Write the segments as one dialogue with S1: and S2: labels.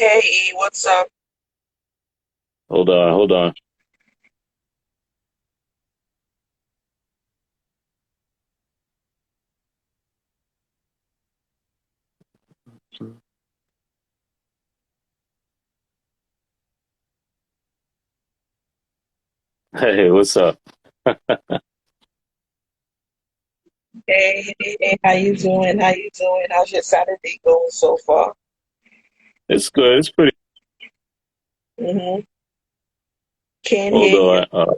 S1: Hey, E, what's up?
S2: Hold on, hold on. Hey, what's up?
S1: Hey, how you doing? How you doing? How's your Saturday going so far?
S2: It's good. It's pretty.
S1: Mm-hmm. Can't
S2: Hold
S1: hear you.
S2: on.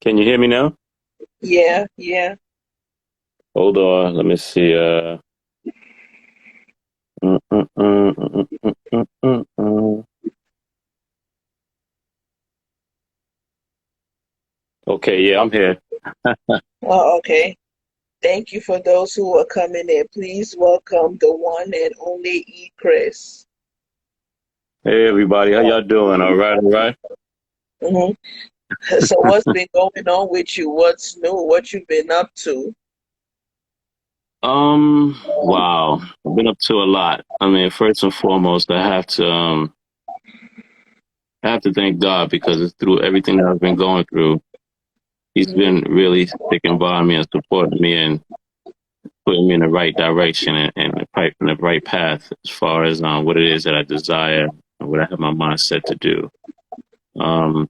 S2: Can you hear me now?
S1: Yeah, yeah.
S2: Hold on. Let me see. Mm, mm, mm, mm, mm, mm, mm, mm. Okay, yeah, I'm here.
S1: Oh, okay. Thank you for those who are coming in. Please welcome the one and only E. Chris.
S2: Hey, everybody. How y'all doing? All right, all right.
S1: Mm-hmm. So what's been going on with you? What's new? What you been up to?
S2: Wow. I've been up to a lot. I mean, first and foremost, I have to thank God because it's through everything that I've been going through. He's
S1: Mm-hmm.
S2: been really sticking by me and supporting me and putting me in the right direction and in the right path as far as what it is that I desire and what I have my mind set to do. Um,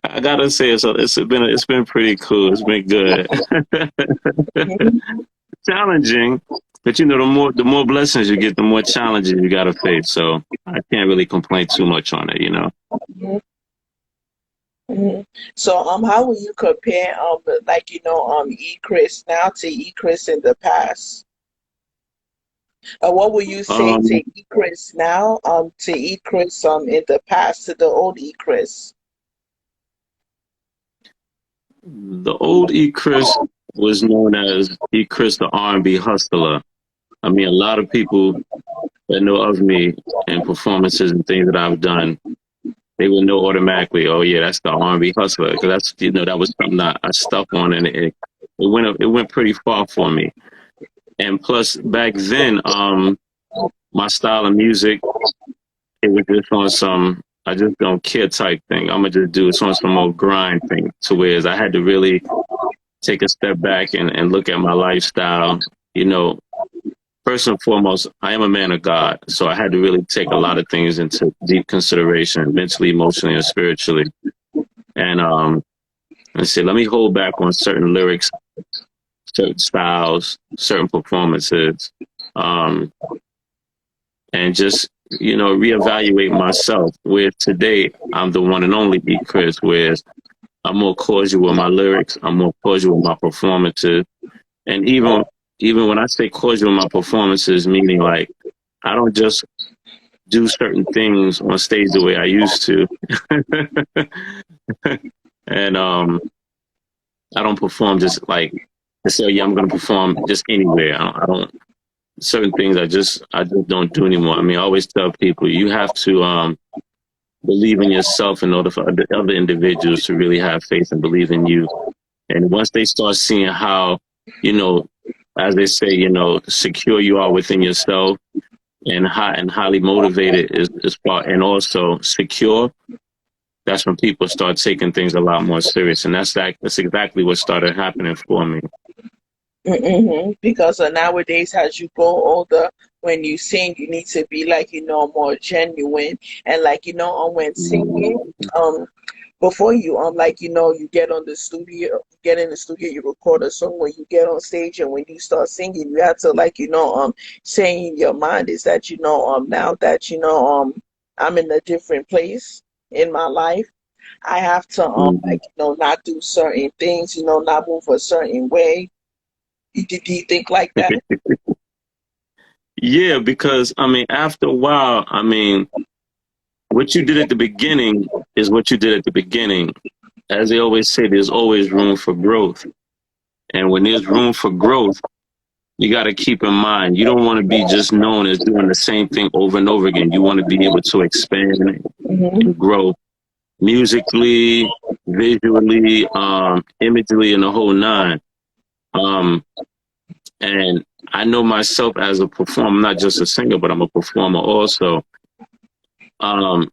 S2: I gotta say it's been pretty cool. It's been good, challenging, but the more blessings you get, the more challenges you gotta face. So I can't really complain too much on it, you know.
S1: Mm-hmm. Mm-hmm. So how will you compare like E. Chris now to E. Chris in the past? What would you say to
S2: Um,
S1: E. Chris now, to E. Chris in the past, to the old E. Chris?
S2: the old E. Chris was known as E. Chris, the R&B hustler. I mean, a lot of people that know of me and performances and things that I've done, they would know automatically. Oh yeah, that's the R&B hustler because that's that was something I stuck on, and it went pretty far for me. And plus, back then, my style of music, it was just on some I just don't care type thing. I'm gonna just do it on some more grind thing. To whereas I had to really take a step back and look at my lifestyle. You know, first and foremost, I am a man of God, so I had to really take a lot of things into deep consideration, mentally, emotionally, and spiritually. And say, let me hold back on certain lyrics, certain styles, certain performances, um, and just reevaluate myself. Where today I'm the one and only E. Chris, whereas I'm more cordial with my lyrics, I'm more cordial with my performances, and even when I say cordial with my performances, meaning like I don't just do certain things on stage the way I used to. And I don't perform just like to say, yeah, I'm going to perform just anywhere. I don't certain things I just don't do anymore. I mean, I always tell people you have to believe in yourself in order for other individuals to really have faith and believe in you. And once they start seeing how, you know, as they say, secure you are within yourself and high and highly motivated is far and also secure, that's when people start taking things a lot more serious. And that's exactly what started happening for me.
S1: Because nowadays, as you grow older, when you sing, you need to be like, more genuine. And like, when singing, um, before you like you get in the studio, you record a song. When you get on stage and when you start singing, you have to like say in your mind is that now that I'm in a different place in my life, I have to
S2: Mhm.
S1: like not do certain things, not move a certain way. Do you think like that?
S2: Yeah, because I mean, after a while, I mean, what you did at the beginning is what you did at the beginning. As they always say, there's always room for growth. And when there's room for growth, you got to keep in mind, you don't want to be just known as doing the same thing over and over again. You want to be able to expand
S1: Hmm.
S2: and grow musically, visually, imagely, and the whole nine. Um, And I know myself as a performer, I'm not just a singer, but I'm a performer also. Um,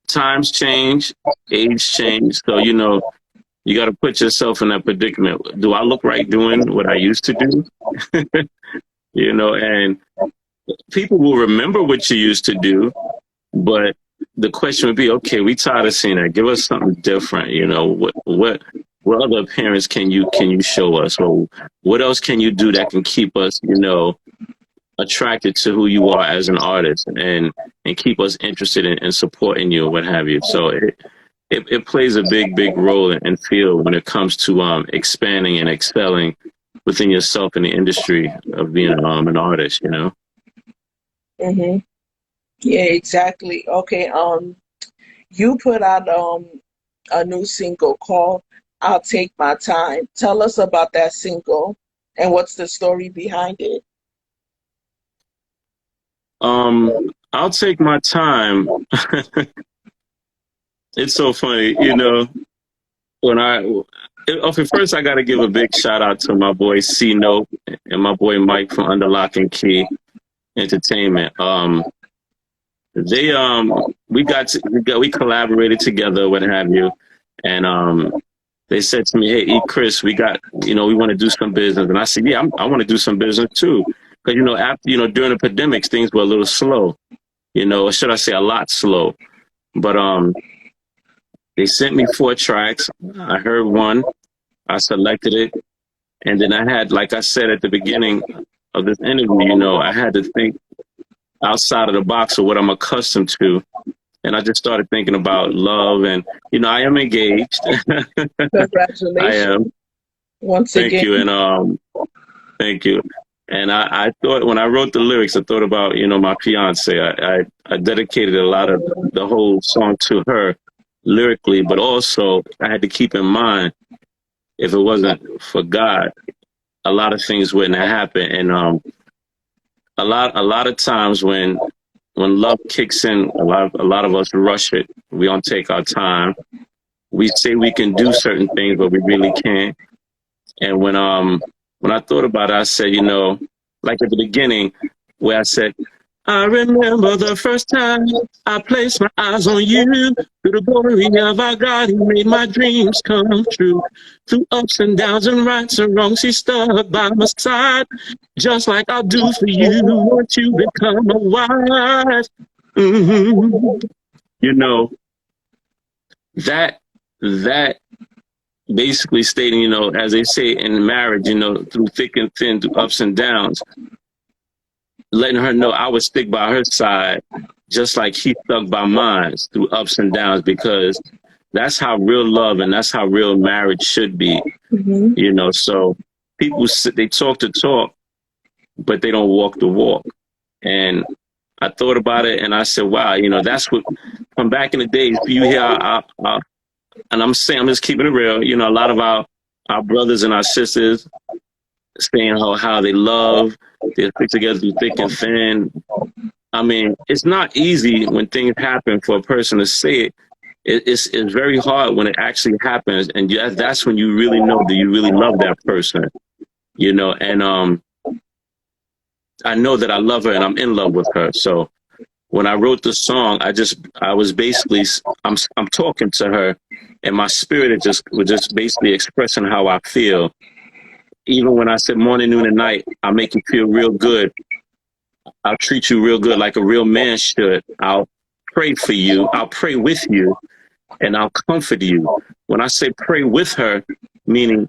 S2: Times change, age change. So, you know, you got to put yourself in that predicament. Do I look right doing what I used to do? You know, and people will remember what you used to do, but the question would be, okay, we tired of seeing that. Give us something different. You know, what other appearance can you show us, or what else can you do that can keep us, you know, attracted to who you are as an artist, and keep us interested in supporting you or what have you. So it plays a big role and field when it comes to expanding and excelling within yourself in the industry of being an artist, you know.
S1: Mm-hmm. Yeah, exactly. Okay. You put out a new single called "I'll Take My Time." Tell us about that single and what's the story behind it.
S2: I'll take my time. It's so funny, you know, when okay, first I got to give a big shout out to my boy C Note and my boy Mike from Under Lock and Key Entertainment. They we collaborated together, what have you, and they said to me, "Hey, E. Chris, we got, you know, we want to do some business," and I said, "Yeah, I want to do some business too," because you know, after, you know, during the pandemics, things were a little slow, you know, or should I say, a lot slow, but they sent me 4 tracks. I heard one, I selected it, and then I had, like I said at the beginning of this interview, you know, I had to think outside of the box of what I'm accustomed to. And I just started thinking about love, and, you know, I am engaged. I
S1: Congratulations
S2: am.
S1: once
S2: Thank you.
S1: again.
S2: And thank you. And I thought, when I wrote the lyrics, I thought about, you know, my fiance. I dedicated a lot of the whole song to her lyrically, but also I had to keep in mind, if it wasn't for God, a lot of things wouldn't have happened. And a lot of times when love kicks in, a lot of us rush it. We don't take our time. We say we can do certain things, but we really can't. And when I thought about it, I said, you know, like at the beginning, where I said, I remember the first time I placed my eyes on you. Through the glory of our God, He made my dreams come true. Through ups and downs and rights and wrongs, He stood by my side, just like I'll do for you once you become a wife. Mm-hmm. You know, that that basically stating, you know, as they say in marriage, you know, through thick and thin, through ups and downs, letting her know I would stick by her side, just like he stuck by mine through ups and downs, because that's how real love and that's how real marriage should be.
S1: Mm-hmm.
S2: You know, so people, they talk the talk, but they don't walk the walk. And I thought about it and I said, wow, you know, that's what, from back in the days, you hear and I'm saying, I'm just keeping it real, you know, a lot of our brothers and our sisters saying how they love, they stick together through thick and thin. I mean, it's not easy when things happen for a person to say it. It's very hard when it actually happens, and that's when you really know that you really love that person, you know. And I know that I love her and I'm in love with her. So when I wrote the song, I was basically, I'm talking to her, and my spirit was just basically expressing how I feel. Even when I said morning, noon, and night, I'll make you feel real good. I'll treat you real good like a real man should. I'll pray for you. I'll pray with you, and I'll comfort you. When I say pray with her, meaning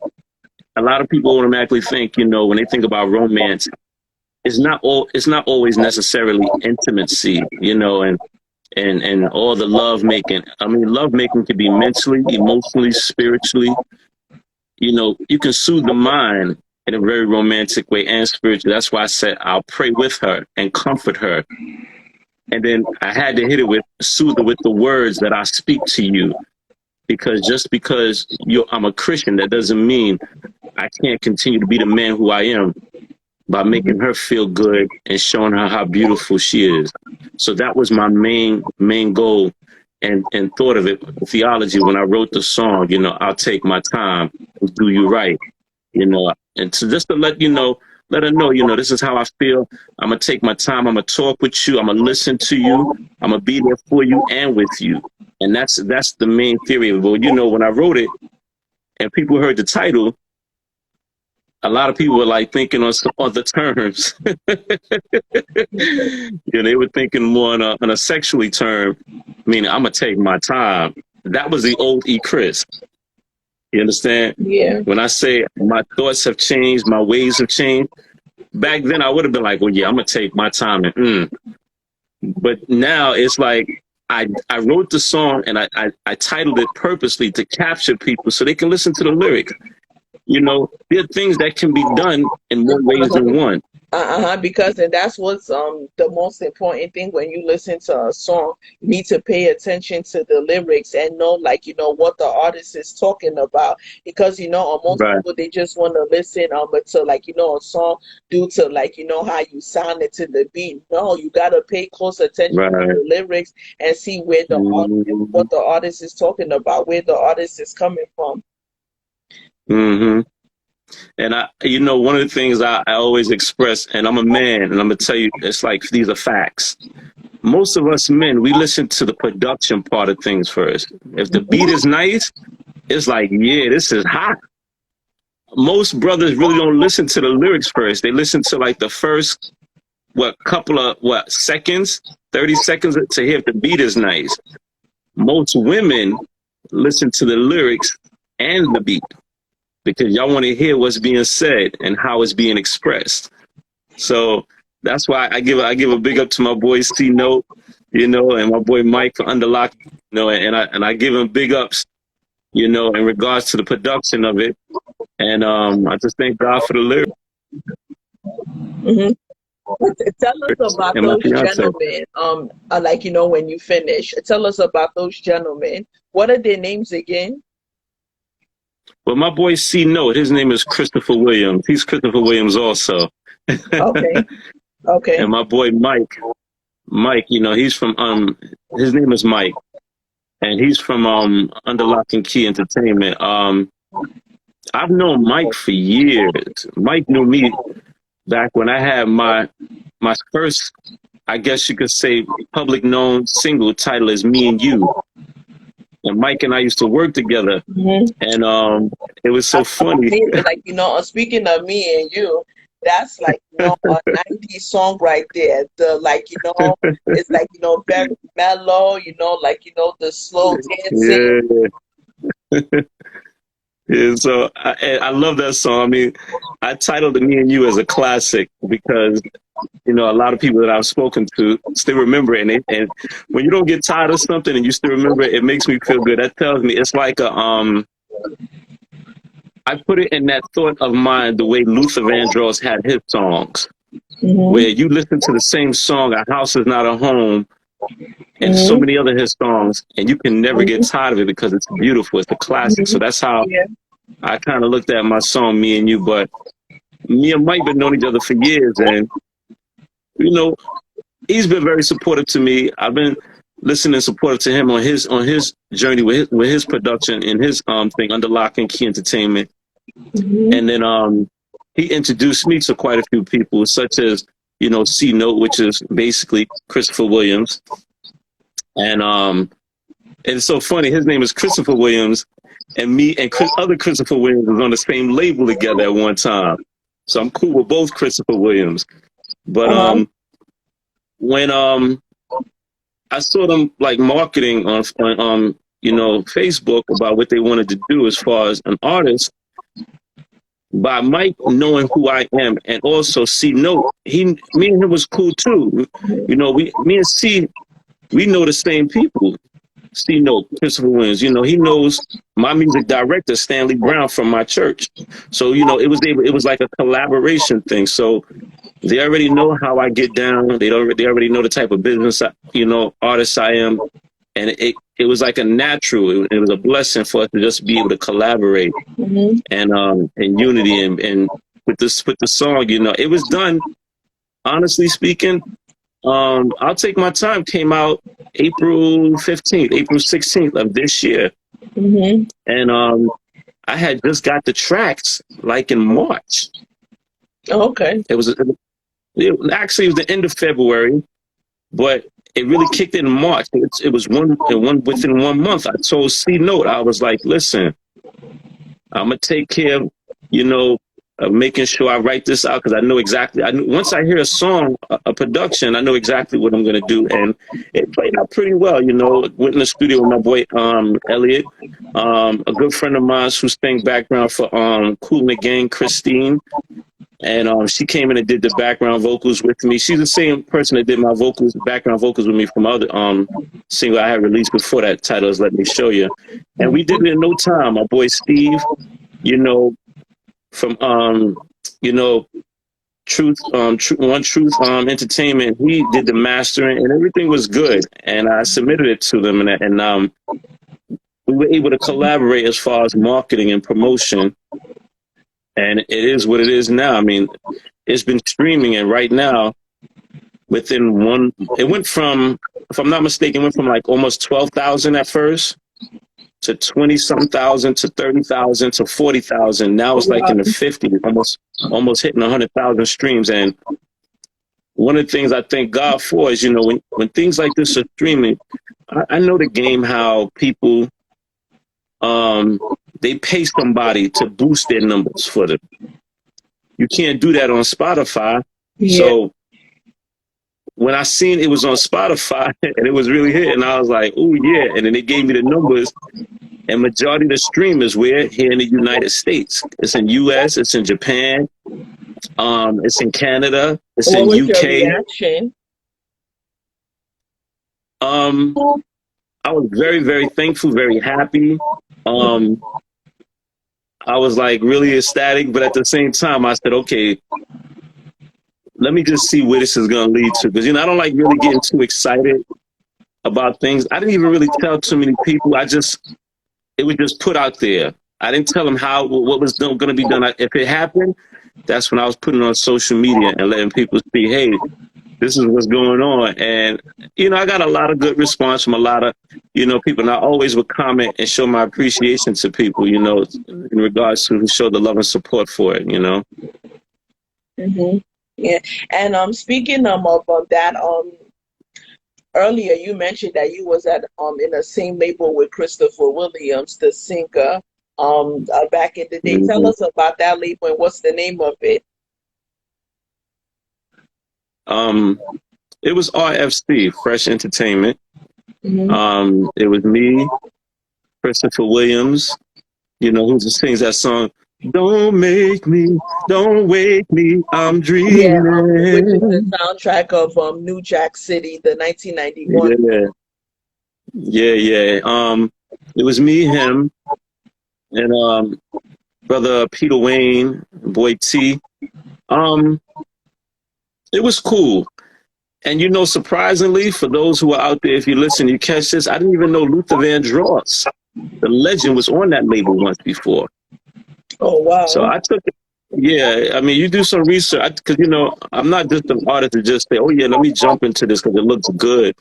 S2: a lot of people automatically think, you know, when they think about romance, it's not always necessarily intimacy, you know, and all the love making. I mean, love making can be mentally, emotionally, spiritually. You know, you can soothe the mind in a very romantic way and spiritually. That's why I said I'll pray with her and comfort her. And then I had to hit it with soothe it with the words that I speak to you. Because just because I'm a Christian, that doesn't mean I can't continue to be the man who I am by making her feel good and showing her how beautiful she is. So that was my main goal and thought of it, theology, when I wrote the song, you know, I'll take my time and do you right, you know. And so just to let you know, let her know, this is how I feel. I'm going to take my time. I'm going to talk with you. I'm going to listen to you. I'm going to be there for you and with you. And that's the main theory of it. But, when I wrote it and people heard the title, a lot of people were like thinking on some other terms. They were thinking more on a sexually term, meaning I'm going to take my time. That was the old E. Chris. You understand?
S1: Yeah.
S2: When I say my thoughts have changed, my ways have changed, back then I would have been like, well, yeah, I'm going to take my time. But now it's like I wrote the song and I titled it purposely to capture people so they can listen to the lyrics. There are things that can be done in more ways than one.
S1: Because and that's what's the most important thing when you listen to a song. You need to pay attention to the lyrics and know, what the artist is talking about. Because most people, they just want to listen to a song due to how you sound it to the beat. No, you gotta pay close attention to the lyrics and see where the what the artist is talking about, where the artist is coming from.
S2: And one of the things I always express, and I'm a man, and I'm gonna tell you, it's like these are facts. Most of us men, we listen to the production part of things first. If the beat is nice, it's like, yeah, this is hot. Most brothers really don't listen to the lyrics first. They listen to like the first couple of seconds, 30 seconds to hear if the beat is nice. Most women listen to the lyrics and the beat, because y'all want to hear what's being said and how it's being expressed. So that's why I give a big up to my boy C Note, and my boy Mike for Underlock, and I give him big ups, in regards to the production of it. And I just thank God for the lyrics.
S1: Tell us about those gentlemen. When you finish, tell us about those gentlemen. What are their names again?
S2: Well, my boy C Note, his name is Christopher Williams. He's Christopher Williams also. Okay. And my boy Mike, he's from his name is Mike, and he's from Under Lock and Key Entertainment. I've known Mike for years. Mike knew me back when I had my first, I guess you could say, public known single title is Me and You. And Mike and I used to work together, and it was so funny.
S1: Speaking of Me and You, that's a 90s song right there. It's very mellow. The slow dancing.
S2: Yeah, so I love that song. I mean, I titled it Me and You as a classic because a lot of people that I've spoken to still remember it. And when you don't get tired of something and you still remember it, it makes me feel good. That tells me it's like I put it in that thought of mine the way Luther Vandross had his songs, where you listen to the same song, A House Is Not a Home, and so many other his songs, and you can never get tired of it because it's beautiful. It's a classic. So that's how I kind of looked at my song, Me and You. But me and Mike been knowing each other for years, and he's been very supportive to me. I've been listening and supportive to him on his journey with his production and his thing Under Lock and Key Entertainment. And then he introduced me to quite a few people, such as C Note, which is basically Christopher Williams. And it's so funny, his name is Christopher Williams, and me and other Christopher Williams was on the same label together at one time. So I'm cool with both Christopher Williams. But when I saw them marketing on Facebook about what they wanted to do as far as an artist, by Mike knowing who I am, and also C Note, me and him was cool too. Me and C, we know the same people. C Note, Christopher Williams, he knows my music director, Stanley Brown, from my church. So, it was like a collaboration thing. So they already know how I get down. They already know the type of business, artist I am. And it was like a natural, it was a blessing for us to just be able to collaborate and in unity and with the song, it was done, honestly speaking. I'll Take My Time came out April 16th of this year. And I had just got the tracks in March.
S1: Okay.
S2: Actually, it was the end of February, but it really kicked in March. It was within 1 month. I told C Note, I was like, listen, I'm gonna take care of, you know, making sure I write this out because I know exactly. Once I hear a song, a production, I know exactly what I'm gonna do, and it played out pretty well. You know, went in the studio with my boy Elliot, a good friend of mine who sang background for Kool and the Gang, Christine. And she came in and did the background vocals with me. She's the same person that did my background vocals with me from other single I had released before that. Title is "Let Me Show You," and we did it in no time. My boy Steve, you know, from you know, One Truth Entertainment. He did the mastering, and everything was good. And I submitted it to them, and we were able to collaborate as far as marketing and promotion. And it is what it is now. I mean, it's been streaming, and right now, it went from, if I'm not mistaken, it went from like almost 12,000 at first to 20-something thousand to 30,000 to 40,000. Now it's like in the 50s, almost hitting 100,000 streams. And one of the things I thank God for is, you know, when things like this are streaming, I know the game, how people, they pay somebody to boost their numbers for them. You can't do that on Spotify. Yeah. So when I seen it was on Spotify and it was really hitting, I was like, oh yeah. And then they gave me the numbers, and majority of the streamers were here in the United States. It's in US, it's in Japan, it's in Canada, it's in UK.
S1: Your reaction?
S2: I was very, very thankful, very happy. I was like really ecstatic, but at the same time, I said, okay, let me just see where this is going to lead to. Because, you know, I don't like really getting too excited about things. I didn't even really tell too many people. It was just put out there. I didn't tell them what was going to be done. If it happened, that's when I was putting it on social media and letting people see, hey, this is what's going on. And, you know, I got a lot of good response from a lot of, you know, people. And I always would comment and show my appreciation to people, you know, in regards to who showed the love and support for it, you know.
S1: Mm-hmm. Yeah. And speaking of that, earlier you mentioned that you was at in the same label with Christopher Williams, the singer, back in the day. Mm-hmm. Tell us about that label and what's the name of it?
S2: It was RFC, Fresh Entertainment. Mm-hmm. It was me, Christopher Williams, you know, who sings that song, "Don't Wake Me, I'm Dreaming."
S1: Yeah, which is the soundtrack of New Jack City, the 1991.
S2: Yeah. It was me, him, and brother Peter Wayne, boy T. It was cool. And, you know, surprisingly, for those who are out there, if you listen, you catch this, I didn't even know Luther Vandross, the legend, was on that label once before.
S1: Oh, wow.
S2: So I took it. Yeah, I mean, you do some research, because, you know, I'm not just an artist to just say, oh, yeah, let me jump into this because it looks good.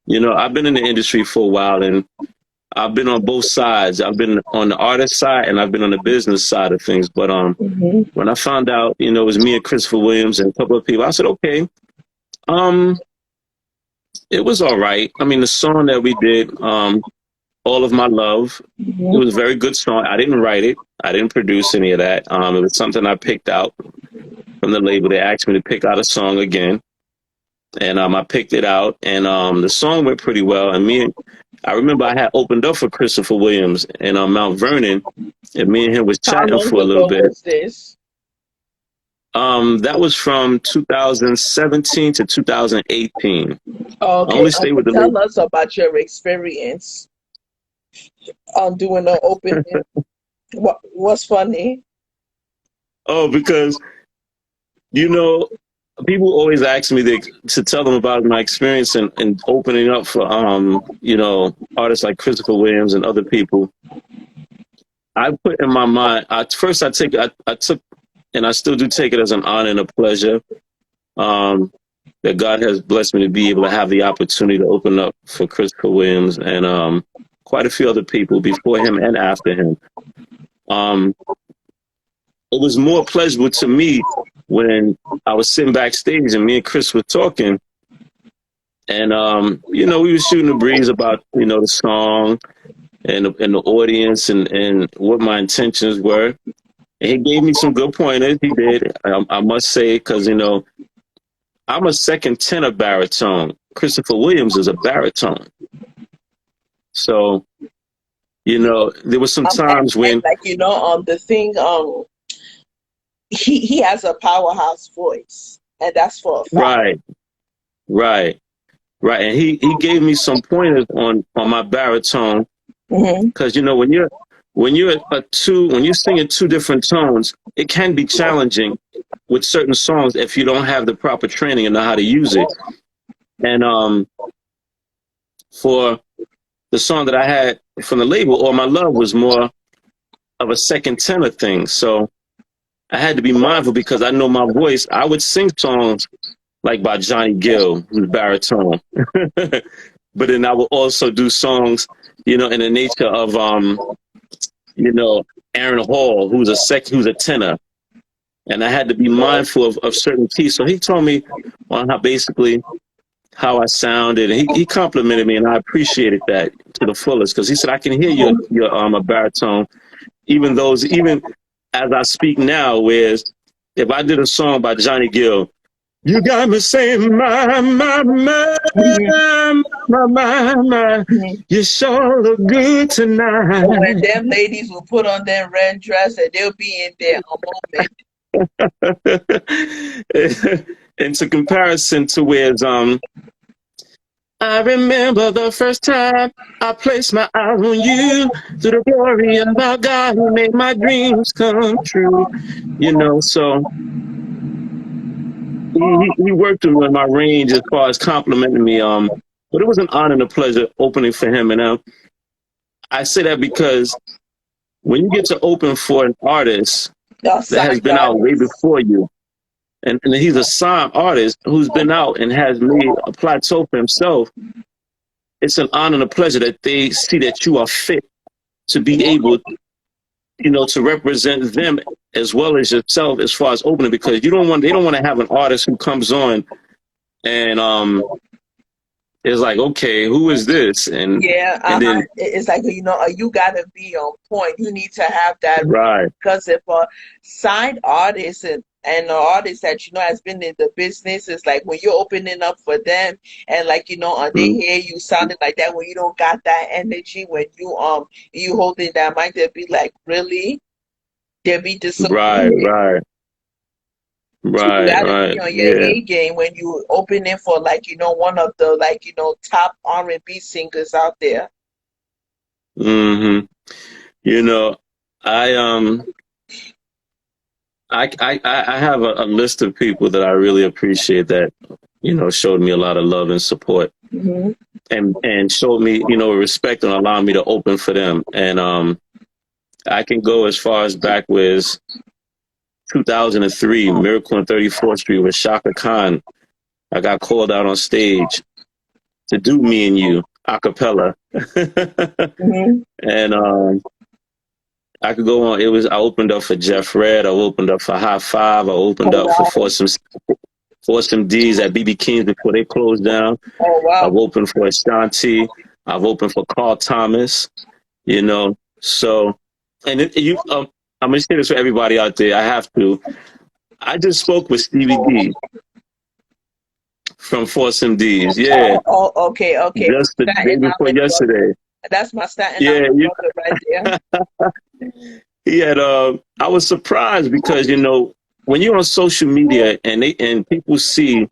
S2: You know, I've been in the industry for a while, and I've been on both sides. I've been on the artist side, and I've been on the business side of things. But when I found out, you know, it was me and Christopher Williams and a couple of people, I said, okay. It was all right. I mean, the song that we did, All of My Love, it was a very good song. I didn't write it. I didn't produce any of that. It was something I picked out from the label. They asked me to pick out a song again. And I picked it out, and the song went pretty well. And I remember I had opened up for Christopher Williams in Mount Vernon, and me and him was chatting for a little bit.
S1: Was this?
S2: That was from 2017 to 2018.
S1: Oh, okay. Only stay with the tell us about your experience on doing the opening. What's funny?
S2: Oh, because, you know, people always ask me to tell them about my experience in opening up for, you know, artists like Christopher Williams and other people. I put in my mind, I took, and I still do take it as an honor and a pleasure that God has blessed me to be able to have the opportunity to open up for Christopher Williams and quite a few other people before him and after him. it was more pleasurable to me when I was sitting backstage and me and Chris were talking, and you know, we were shooting the breeze about, you know, the song and the audience and what my intentions were. And he gave me some good pointers. He did, I must say, because, you know, I'm a second tenor baritone. Christopher Williams is a baritone. So, you know, there were some times when,
S1: like, you know, the thing, he has a powerhouse voice, and that's for a fact.
S2: right, right, right. And he gave me some pointers on my baritone, because, you know, when you're singing two different tones, it can be challenging with certain songs if you don't have the proper training and know how to use it. And for the song that I had from the label, All My Love, was more of a second tenor thing. So I had to be mindful, because I know my voice. I would sing songs like by Johnny Gill, who's baritone. But then I would also do songs, you know, in the nature of, you know, Aaron Hall, who's a tenor. And I had to be mindful of certain keys. So he told me on how I sounded. And he complimented me, and I appreciated that to the fullest, because he said, I can hear you're a baritone, even as I speak now, whereas if I did a song by Johnny Gill, you got me saying, my, you sure look good tonight.
S1: When them ladies will put on their red dress, and they'll be in there a
S2: moment. Into comparison to where's I remember the first time I placed my eyes on you, to the glory of our God who made my dreams come true. You know, so he worked with me in my range as far as complimenting me. But it was an honor and a pleasure opening for him. And I say that because when you get to open for an artist that has been out way before you, and he's a signed artist who's been out and has made a plateau for himself, it's an honor and a pleasure that they see that you are fit to be able, you know, to represent them as well as yourself as far as opening, because they don't want to have an artist who comes on and is like, okay, who is this? And and then
S1: it's like, you know, you gotta be on point. You need to have that,
S2: right?
S1: Because if a signed artist and an artist that, you know, has been in the business, is like when you're opening up for them, and like, you know, they hear you sounding like that, when you don't got that energy, when you holding that mic, they'll be like, really? They'll be disappointed.
S2: Right.
S1: You gotta be on your A game when you opening for, like, you know, one of the, like, you know, top R&B singers out there.
S2: You know, I have a list of people that I really appreciate that, you know, showed me a lot of love and support, and showed me, you know, respect and allowed me to open for them. And I can go as far as back with 2003, Miracle on 34th Street with Shaka Khan. I got called out on stage to do Me and You a cappella. And I could go on. I opened up for Jeff Redd. I opened up for High Five. I opened up for Foursome D's at BB King's before they closed down. I've opened for Ashanti. I've opened for Carl Thomas. You know, so, and I'm going to say this for everybody out there. I have to. I just spoke with Stevie D from Foursome D's. Yeah.
S1: Okay.
S2: Just the day before yesterday.
S1: That's my Staten Island brother right there.
S2: He had. I was surprised because, you know, when you're on social media and people see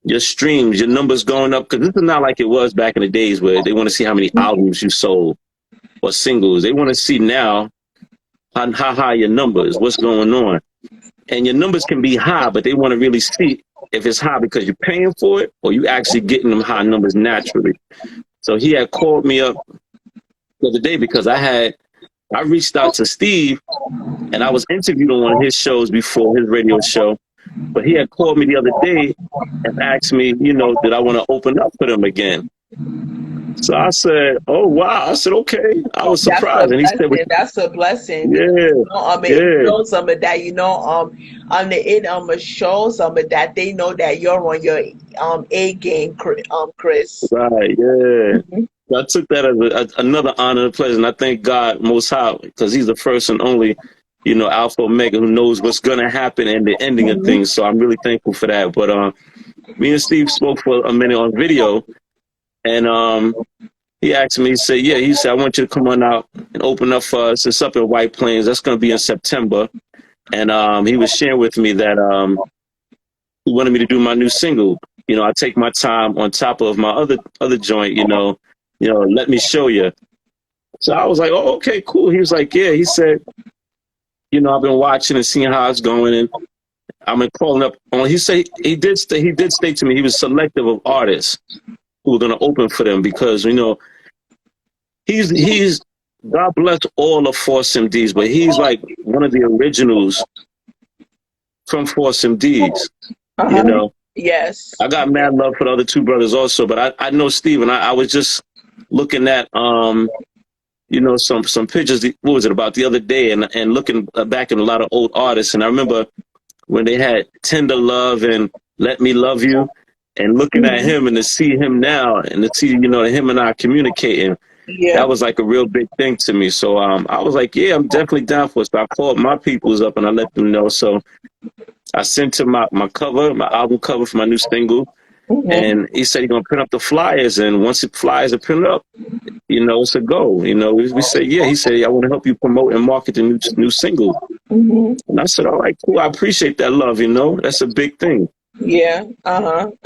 S2: your streams, your numbers going up, because this is not like it was back in the days where they want to see how many albums you sold or singles. They want to see now how high your numbers, what's going on. And your numbers can be high, but they want to really see if it's high because you're paying for it or you actually getting them high numbers naturally. So he had called me up the other day because I reached out to Steve and I was interviewed on one of his shows before, his radio show. But he had called me the other day and asked me, you know, did I want to open up for them again? So I said, "Oh wow!" I said, "Okay." I was
S1: That's a
S2: surprised, and he said,
S1: blessing. That's a blessing because
S2: "Yeah,
S1: it
S2: yeah,
S1: shows some of that. It shows some of that they know that you're on your A game, Chris.
S2: right, yeah."
S1: Mhm.
S2: I took that as another honor and pleasure, and I thank God Most High because He's the first and only, Alpha Omega, who knows what's gonna happen and the ending of
S1: Mhm.
S2: things. So I'm really thankful for that. But me and Steve spoke for a minute on video, and he asked me, he said, "Yeah," he said, "I want you to come on out and open up for us. It's up in White Plains. That's gonna be in September." And he was sharing with me that he wanted me to do my new single. I take my time on top of my other joint. Let me show you. So I was like, "Oh, okay, cool." He was like, "Yeah." He said, "I've been watching and seeing how it's going, and I've been calling up on." He said he did state to me he was selective of artists who were going to open for them because he's God bless all of Force MDs, but he's like one of the originals from Force MDs. You
S1: Uh-huh.
S2: know,
S1: Yes.
S2: I got mad love for the other two brothers also, but I know Steve, and I was just looking at some pictures. What was it about the other day, and looking back at a lot of old artists, and I remember when they had Tender Love and Let Me Love You, and looking at
S1: Mhm.
S2: him and to see him now and to see him and I communicating.
S1: Yeah.
S2: That was like a real big thing to me. So I was like, yeah, I'm definitely down for it. So I called my peoples up and I let them know. So I sent him my album cover for my new single.
S1: Mhm.
S2: And he said he's going to print up the flyers. And once the flyers are printed up, it's a go. We say, yeah. He said, I want to help you promote and market the new single.
S1: Mhm.
S2: And I said, all right, cool. I appreciate that love. That's a big thing.
S1: Yeah, and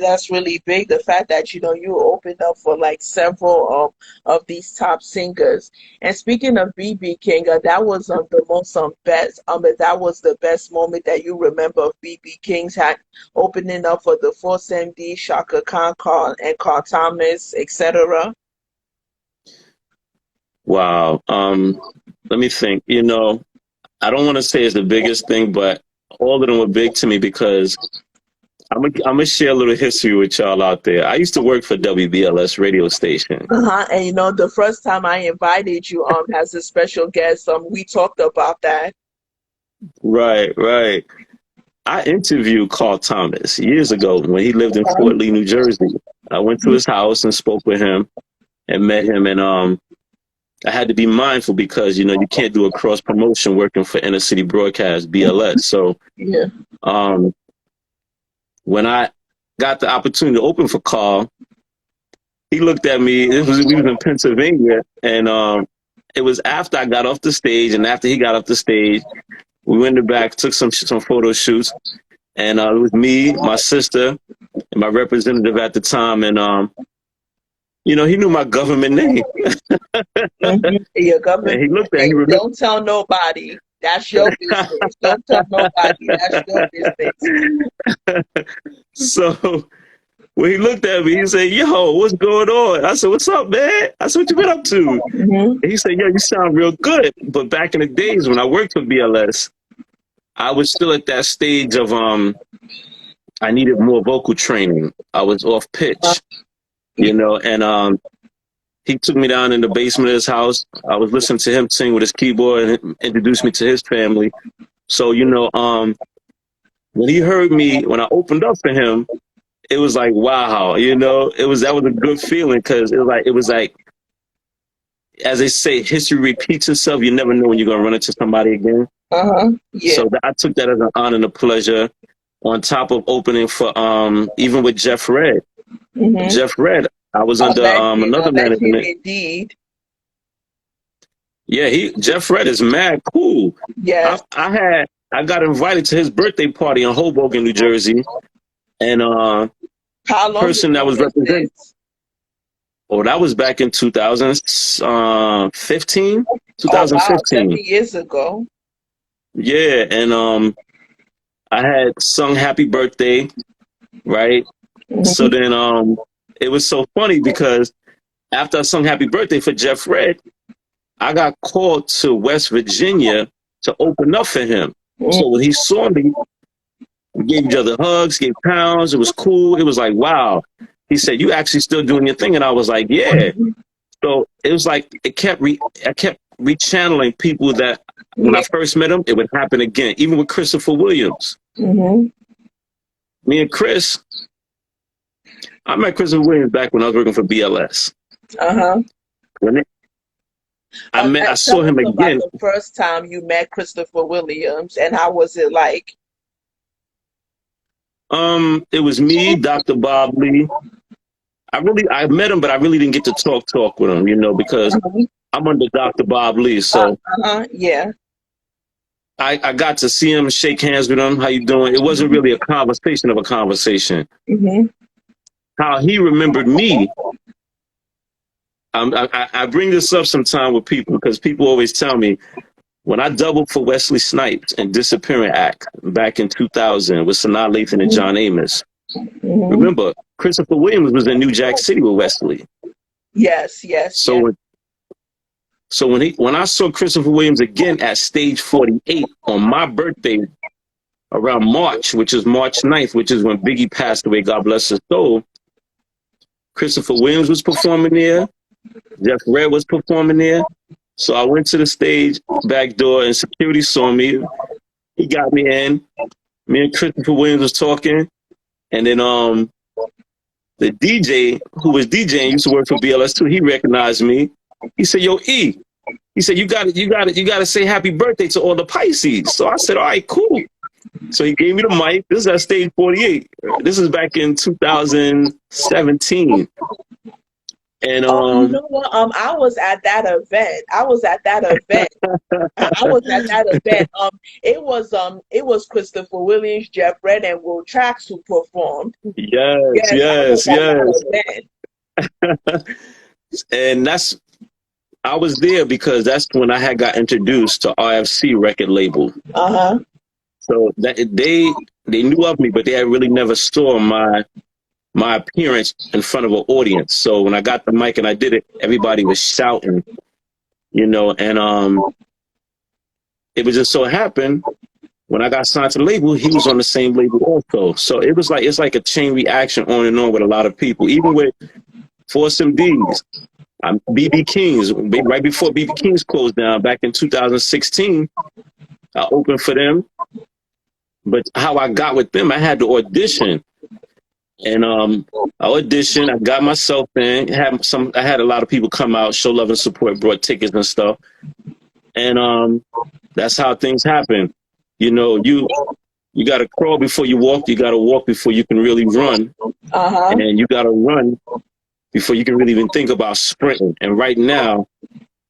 S1: that's really big. The fact that you opened up for like several of these top singers. And speaking of BB King, that was the most best. That was the best moment that you remember of BB King's had opening up for the Force MD, Shaka Khan, and Carl Thomas, etc.
S2: Wow. Let me think. I don't want to say it's the biggest thing, but all of them were big to me because I'm gonna share a little history with y'all out there. I used to work for WBLS radio station.
S1: And the first time I invited you as a special guest, we talked about that.
S2: Right, right. I interviewed Carl Thomas years ago when he lived in Fort Lee, New Jersey. I went to his house and spoke with him and met him, and I had to be mindful because you can't do a cross promotion working for Inner City Broadcast BLS. So
S1: Yeah.
S2: um, when I got the opportunity to open for Carl, he looked at me. We was in Pennsylvania, and it was after I got off the stage, and after he got off the stage, we went in the back, took some photo shoots, and it was me, my sister, and my representative at the time, and he knew my government name,
S1: Your
S2: and
S1: government,
S2: he looked at, he
S1: hey,
S2: remembered.
S1: don't tell nobody. That's your business. Don't tell nobody. That's your business.
S2: So when he looked at me, he said, "Yo, what's going on?" I said, "What's up, man?" I said, "What you been up to?"
S1: Mm-hmm.
S2: And he said, "Yo, you sound real good." But back in the days when I worked for BLS, I was still at that stage of I needed more vocal training. I was off pitch, and he took me down in the basement of his house. I was listening to him sing with his keyboard and introduced me to his family. So, when he heard me, when I opened up for him, it was like, wow, that was a good feeling because it was like, as they say, history repeats itself. You never know when you're going to run into somebody again.
S1: Yeah.
S2: So I took that as an honor and a pleasure on top of opening for, even with Jeff Red.
S1: Mm-hmm.
S2: Jeff Red, I was under
S1: A
S2: another
S1: legend
S2: management.
S1: indeed.
S2: Yeah, Jeff Red is mad cool.
S1: Yes.
S2: I got invited to his birthday party in Hoboken, New Jersey, and
S1: How long
S2: person that
S1: ago
S2: was
S1: was
S2: representing.
S1: this?
S2: Oh, that was back in 2015.
S1: Oh wow,
S2: 2015.
S1: 7 years ago.
S2: Yeah, and I had sung Happy Birthday, right? So
S1: Mm-hmm.
S2: then it was so funny because after I sung Happy Birthday for Jeff Red, I got called to West Virginia to open up for him. So when he saw me, we gave each other hugs, gave pounds. It was cool. It was like, wow. he said, "You actually still doing your thing?" And I was like, "Yeah." So it was like I kept rechanneling people that when I first met him, it would happen again. Even with Christopher Williams, me and Chris, I met Christopher Williams back when I was working for BLS. When I saw him again.
S1: The first time you met Christopher Williams, and how was it like?
S2: It was me, Dr. Bob Lee. I met him, but I really didn't get to talk with him, you know, because I'm under Dr. Bob Lee. So
S1: yeah.
S2: I got to see him, shake hands with him. How you doing? It wasn't really a conversation of a conversation. How he remembered me. I bring this up sometime with people because people always tell me when I doubled for Wesley Snipes and Disappearing Act back in 2000 with Sanaa Lathan and John Amos. Remember, Christopher Williams was in New Jack City with Wesley.
S1: Yes.
S2: So when I saw Christopher Williams again at Stage 48 on my birthday around March, which is March 9th, which is when Biggie passed away, God bless his soul, Christopher Williams was performing there. Jeff Red was performing there. So I went to the stage back door and security saw me. He got me in. Me and Christopher Williams was talking. And then the DJ who was DJing used to work for BLS too. He recognized me. He said, "Yo, E." He said, you gotta say happy birthday to all the Pisces. So I said, "All right, cool." So he gave me the mic. This is at Stage 48. This is back in 2017. And
S1: you know what? I was at that event. I was at that event. It was Christopher Williams, Jeff Red, and Will Trax who performed.
S2: Yes. And I was there because that's when I had got introduced to RFC record label. So that they knew of me, but they had really never saw my appearance in front of an audience. So when I got the mic and I did it, everybody was shouting, you know, and it was just so happened when I got signed to the label, he was on the same label also. So it was like, it's like a chain reaction on and on with a lot of people, even with Force MDs. BB Kings, right before BB Kings closed down back in 2016, I opened for them. But how I got with them, I had to audition. And I auditioned, I got myself in, I had a lot of people come out, show love and support, brought tickets and stuff. And that's how things happen. You know, you gotta crawl before you walk, you gotta walk before you can really run. And you gotta run before you can really even think about sprinting. And right now,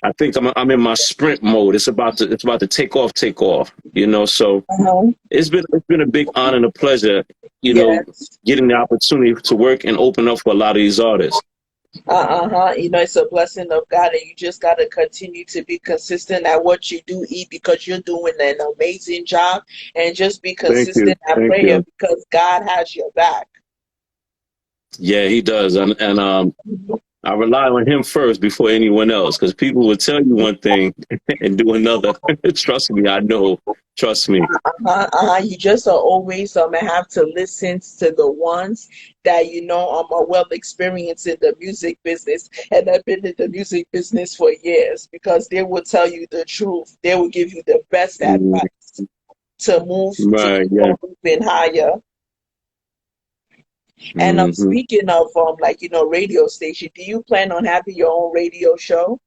S2: I think I'm in my sprint mode. It's about to take off. You know, so it's been a big honor and a pleasure, you know, getting the opportunity to work and open up for a lot of these artists.
S1: You know, it's a blessing of God, and you just got to continue to be consistent at what you do, because you're doing an amazing job, and just be consistent at prayer because God has your back.
S2: Yeah, he does. And I rely on him first before anyone else, because people will tell you one thing and do another. Trust me, I know. Trust me.
S1: You just are always have to listen to the ones that you know are well experienced in the music business and have been in the music business for years, because they will tell you the truth. They will give you the best advice to move even higher. And speaking of like, you know, radio station, do you plan on having your own radio show?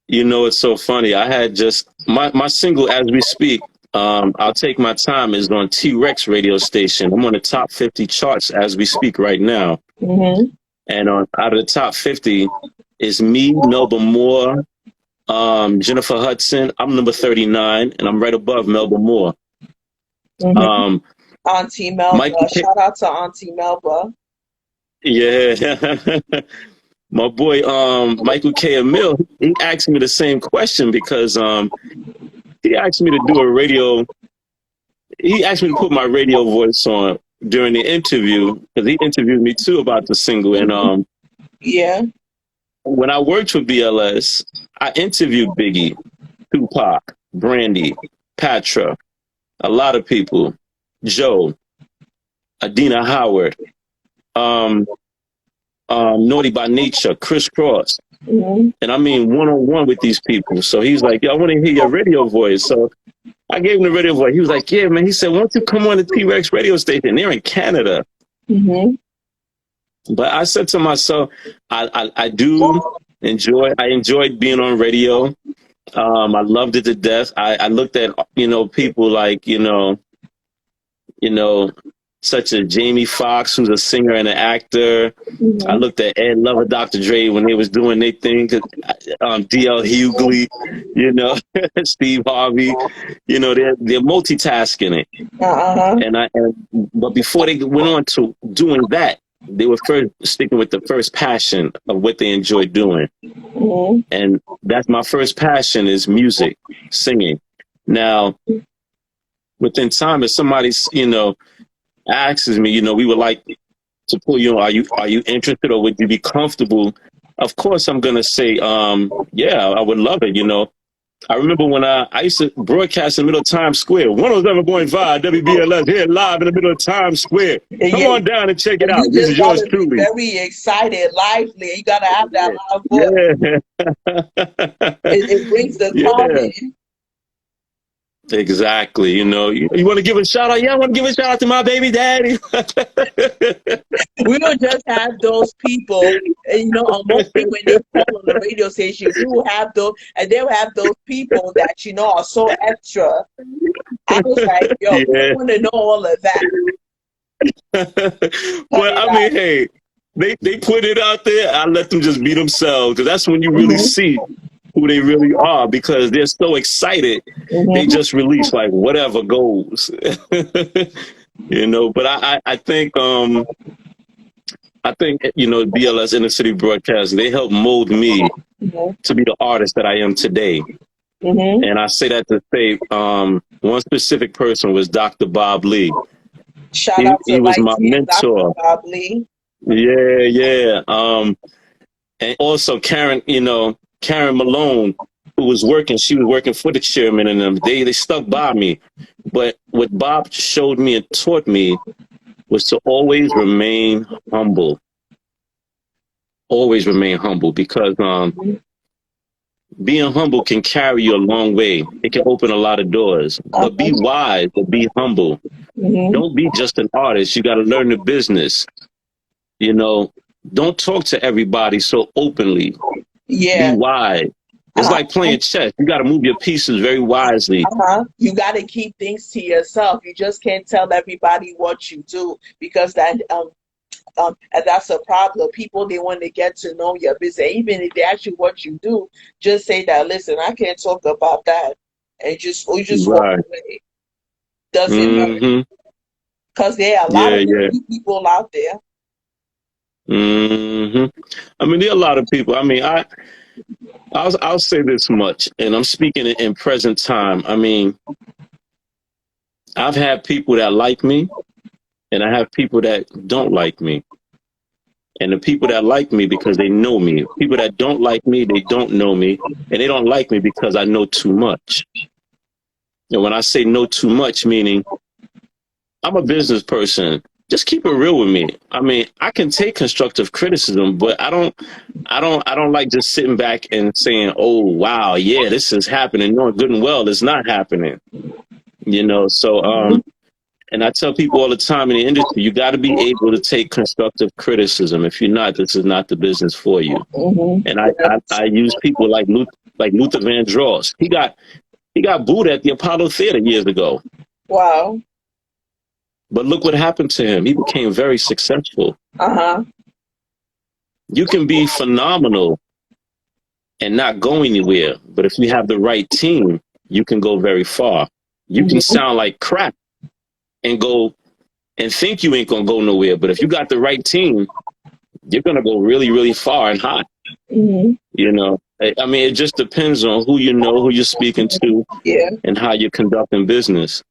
S2: You know, it's so funny. I had just my single As We Speak, I'll Take My Time, is on T-Rex radio station. I'm on the top 50 charts as we speak right now. And out of the top 50 is me, Melba Moore, Jennifer Hudson. I'm number 39, and I'm right above Melba Moore.
S1: Auntie Melba. Shout out to Auntie Melba.
S2: Yeah. My boy Michael K. Emil, he asked me the same question because he asked me to do a radio. He asked me to put my radio voice on during the interview, because he interviewed me too about the single. And when I worked for BLS, I interviewed Biggie, Tupac, Brandy, Patra, a lot of people, Joe. Adina Howard, um, Naughty by Nature, Chris Cross.
S1: Mm-hmm.
S2: And I mean, one-on-one with these people. So he's like, yo, I want to hear your radio voice. So I gave him the radio voice. He was like, yeah, man. He said, why don't you come on the T-Rex radio station? They're in Canada.
S1: Mm-hmm.
S2: But I said to myself, I do I enjoyed being on radio. I loved it to death. I looked at, people like, such as Jamie Foxx, who's a singer and an actor. I looked at Ed Lover, Dr. Dre when they was doing their thing. D.L. Hughley, Steve Harvey. They're multitasking it. But before they went on to doing that, they were first sticking with the first passion of what they enjoyed doing.
S1: Mm-hmm.
S2: And that's my first passion is music, singing. Now, within time, if somebody, asks me, we would like to pull you on, are you interested or would you be comfortable? Of course, I'm going to say, yeah, I would love it. I remember when I used to broadcast in the middle of Times Square, 107.5 WBLS here live in the middle of Times Square. Come on down and check it out.
S1: You
S2: This
S1: just
S2: is yours
S1: gotta be
S2: truly.
S1: very excited, lively. You gotta have that loud voice.
S2: Yeah.
S1: It brings the calm in.
S2: Exactly. You want to give a shout out? Yeah, I want to give a shout out to my baby daddy.
S1: We don't just have those people, mostly when they call on the radio station, we will have those, and they'll have those people that, are so extra. I was like, yo, I want to know all of that.
S2: Well, I mean, hey, they put it out there. I let them just be themselves, because that's when you really see who they really are, because they're so excited. They just release like whatever goes. But I think BLS Inner City Broadcast, they helped mold me to be the artist that I am today. And I say that to say one specific person was Dr. Bob Lee.
S1: Shout out to
S2: he was my mentor.
S1: Dr. Bob Lee.
S2: Yeah. And also Karen Malone, who was working, she was working for the chairman, and them. They stuck by me. But what Bob showed me and taught me was to always remain humble. Always remain humble, because being humble can carry you a long way. It can open a lot of doors. But be wise, but be humble. Don't be just an artist. You got to learn the business. Don't talk to everybody so openly.
S1: Yeah.
S2: Be wise. It's like playing chess. You got to move your pieces very wisely.
S1: You got to keep things to yourself. You just can't tell everybody what you do, because that and that's a problem. People, they want to get to know your business. Even if they ask you what you do, just say that, listen, I can't talk about that, and just walk away. Doesn't matter, because there are a lot of people out there.
S2: I mean, there are a lot of people. I mean, I'll say this much, and I'm speaking in present time. I mean, I've had people that like me, and I have people that don't like me. And the people that like me because they know me. People that don't like me, they don't know me, and they don't like me because I know too much. And when I say know too much, meaning I'm a business person. Just keep it real with me. I mean, I can take constructive criticism, but I don't like just sitting back and saying, "Oh, wow, yeah, this is happening," knowing good and well it's not happening. So and I tell people all the time in the industry, you got to be able to take constructive criticism. If you're not, this is not the business for you. And I use people like Luther Vandross. He got booed at the Apollo Theater years ago.
S1: Wow.
S2: But look what happened to him. He became very successful. You can be phenomenal and not go anywhere. But if you have the right team, you can go very far. You can sound like crap and go and think you ain't going to go nowhere. But if you got the right team, you're going to go really, really far and high. I mean, it just depends on who you know, who you're speaking to, and how you're conducting business.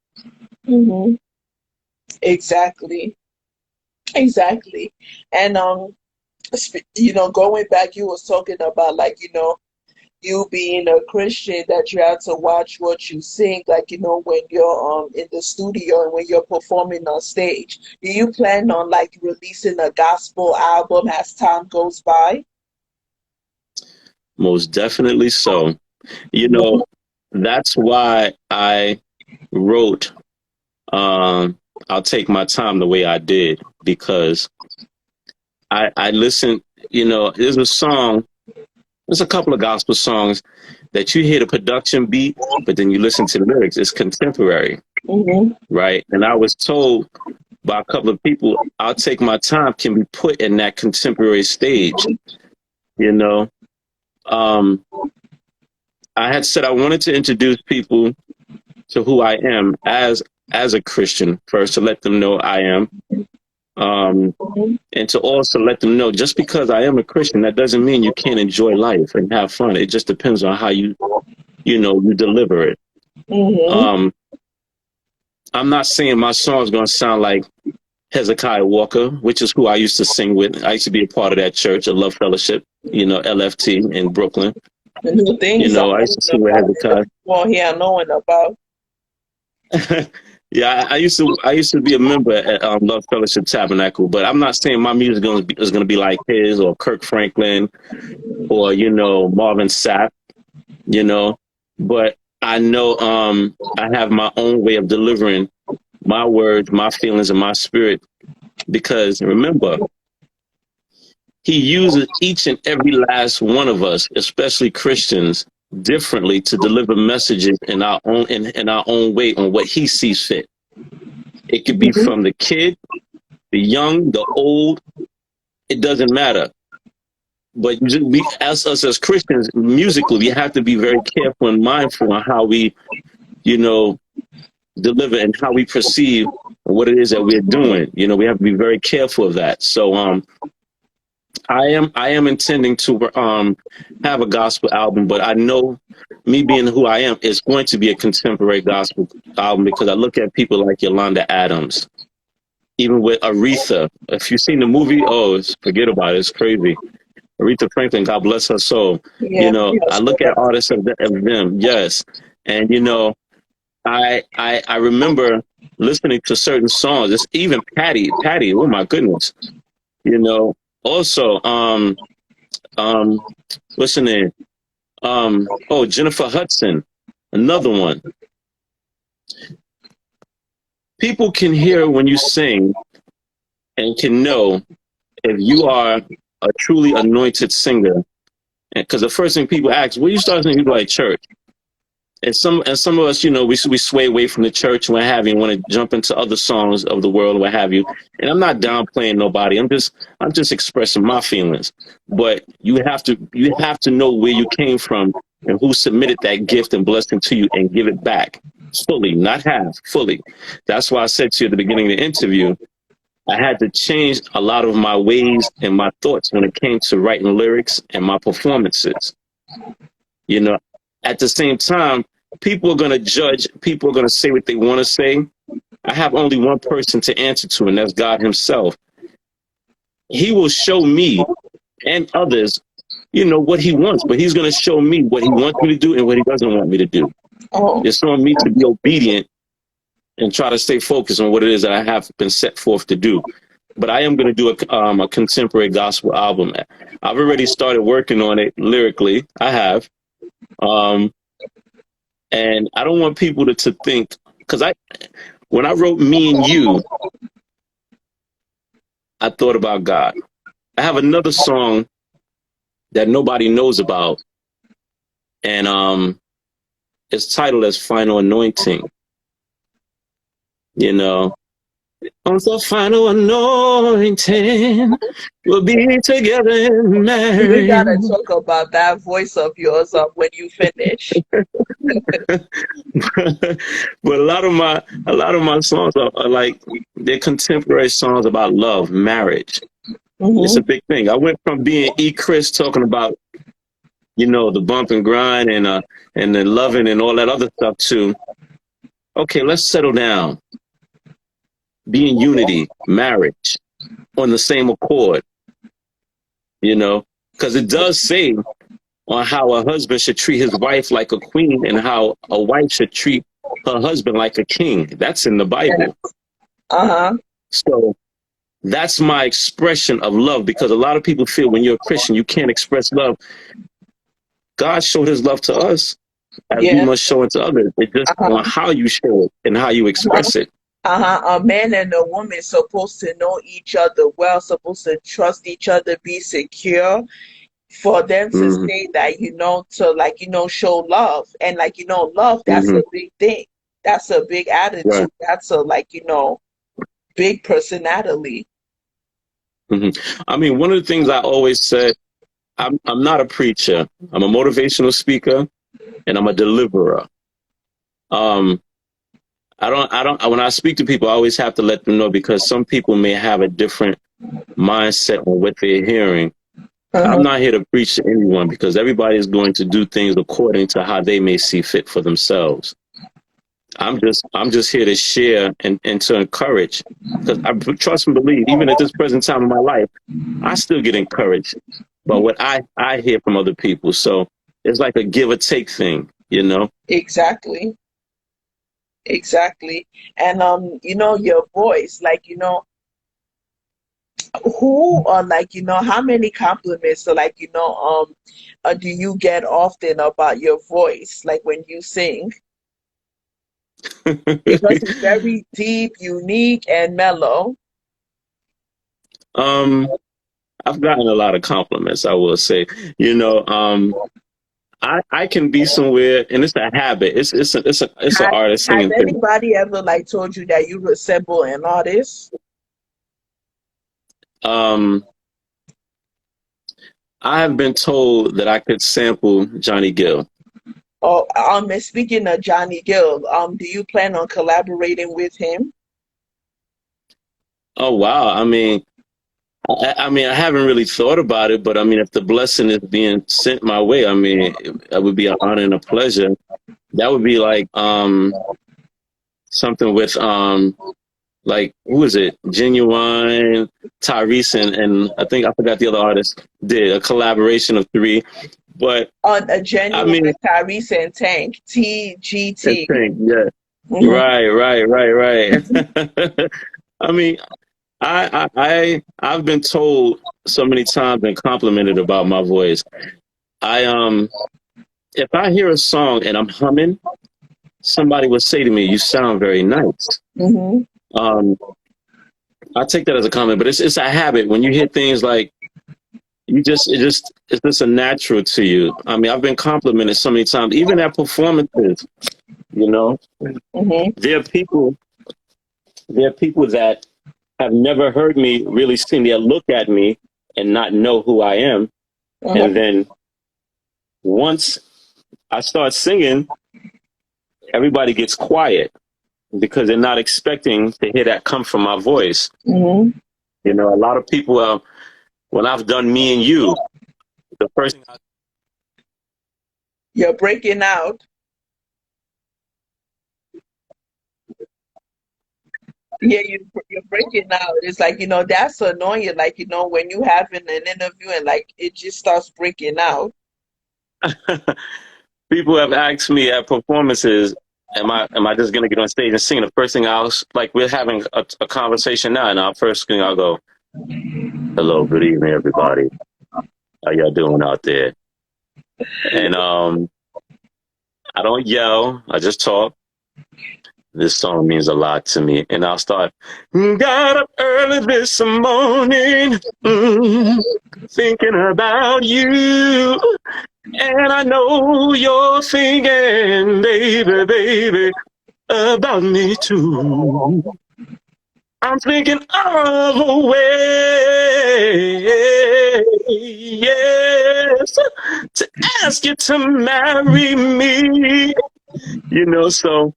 S1: Exactly. And going back, you was talking about you being a Christian that you have to watch what you sing, like when you're in the studio and when you're performing on stage. Do you plan on like releasing a gospel album as time goes by?
S2: Most definitely so. You know, that's why I wrote I'll Take My Time the way I did, because I listened, there's a couple of gospel songs that you hear the production beat, but then you listen to the lyrics, it's contemporary, right? And I was told by a couple of people, I'll Take My Time can be put in that contemporary stage, you know. I had said I wanted to introduce people to who I am as a Christian first, to let them know I am, and to also let them know just because I am a Christian, that doesn't mean you can't enjoy life and have fun. It just depends on how you deliver it. I'm not saying my song's going to sound like Hezekiah Walker, which is who I used to sing with. I used to be a part of that church, a Love Fellowship, LFT in Brooklyn.
S1: The new things
S2: I used to sing with Hezekiah.
S1: Well, here knowing about.
S2: Yeah, I used to be a member at Love Fellowship Tabernacle, but I'm not saying my music is going to be like his or Kirk Franklin or Marvin Sapp, but I know I have my own way of delivering my words, my feelings, and my spirit, because remember, he uses each and every last one of us, especially Christians, differently to deliver messages in our own way on what he sees fit. It could be from the kid, the young, the old. It doesn't matter. But we, as Christians, musically, we have to be very careful and mindful on how we, deliver and how we perceive what it is that we're doing. We have to be very careful of that. So, I am intending to have a gospel album, but I know, me being who I am, it's going to be a contemporary gospel album, because I look at people like Yolanda Adams, even with Aretha. If you've seen the movie, forget about it. It's crazy. Aretha Franklin, God bless her soul.
S1: Yeah,
S2: I look at artists of them, yes, and I remember listening to certain songs. It's even Patty. Oh my goodness, Also, what's her name? Jennifer Hudson, another one. People can hear when you sing and can know if you are a truly anointed singer. Because the first thing people ask, when you start singing, people like church. And some of us, we sway away from the church and what have you, and want to jump into other songs of the world and what have you. And I'm not downplaying nobody. I'm just expressing my feelings. But you have to know where you came from and who submitted that gift and blessing to you, and give it back fully, not half, fully. That's why I said to you at the beginning of the interview, I had to change a lot of my ways and my thoughts when it came to writing lyrics and my performances. At the same time, people are going to judge. People are going to say what they want to say. I have only one person to answer to, and that's God himself. He will show me and others, what he wants, but he's going to show me what he wants me to do and what he doesn't want me to do. It's on me to be obedient and try to stay focused on what it is that I have been set forth to do. But I am going to do a contemporary gospel album. I've already started working on it lyrically. I have. And I don't want people to think, because when I wrote Me and You, I thought about God. I have another song that nobody knows about, and it's titled as Final Anointing. On the final anointing, we'll be together and married.
S1: We gotta talk about that voice of yours when you finish.
S2: But a lot of my songs are like, they're contemporary songs about love, marriage. It's a big thing. I went from being Chris talking about, the bump and grind and the loving and all that other stuff, to, okay, let's settle down. Be in unity, marriage, on the same accord, because it does say on how a husband should treat his wife like a queen and how a wife should treat her husband like a king. That's in the Bible.
S1: Uh-huh.
S2: So that's my expression of love, because a lot of people feel when you're a Christian, you can't express love. God showed his love to us as we
S1: Yeah.
S2: must show it to others. It's just on how you show it and how you express it.
S1: A man and a woman supposed to know each other well, supposed to trust each other, be secure, for them to say that, to like, show love. And like, love, that's a big thing. That's a big attitude.
S2: Right.
S1: That's a like, big personality.
S2: I mean, one of the things I always said, I'm not a preacher. I'm a motivational speaker and I'm a deliverer. When I speak to people, I always have to let them know, because some people may have a different mindset on what they're hearing. I'm not here to preach to anyone, because everybody is going to do things according to how they may see fit for themselves. I'm just here to share and to encourage, because I trust and believe, even at this present time in my life, I still get encouraged by what I hear from other people. So it's like a give or take thing,
S1: Exactly. And your voice, like, who, or like, how many compliments, or like, do you get often about your voice, like when you sing? Because it's very deep, unique, and mellow.
S2: I've gotten a lot of compliments, I will say. I can be somewhere, and it's a habit. It's an artist singing
S1: Has
S2: thing.
S1: anybody ever like told you that you resemble an artist?
S2: I have been told that I could sample Johnny Gill.
S1: Oh, speaking of Johnny Gill, do you plan on collaborating with him?
S2: Oh wow! I mean, I haven't really thought about it, but I mean, if the blessing is being sent my way, I mean, it would be an honor and a pleasure. That would be like something with like, who is it? Genuine, Tyrese, and I think I forgot the other artist did a collaboration of 3. But
S1: On a Genuine,
S2: I mean,
S1: Tyrese and Tank, TGT.
S2: Yeah. Right. I mean, I've been told so many times and complimented about my voice. If I hear a song and I'm humming, somebody would say to me, "You sound very nice." I take that as a comment, but it's a habit. When you hear things like, it's just a natural to you. I mean, I've been complimented so many times, even at performances. There are people that have never heard me really sing. They'll look at me and not know who I am. And then once I start singing, everybody gets quiet, because they're not expecting to hear that come from my voice. A lot of people, when I've done Me and You, the first thing
S1: You're breaking out. Yeah, you're breaking out. It's like, that's annoying. Like, when you having an interview and like it just starts breaking out.
S2: people have asked me at performances, am I just gonna get on stage and sing? The first thing like, we're having a conversation now, and our first thing I'll go, "Hello, good evening, everybody. How y'all doing out there?" And I don't yell. I just talk. This song means a lot to me, and I'll start. Got up early this morning, thinking about you, and I know you're thinking, baby, about me too. I'm thinking of a way, yes, to ask you to marry me. So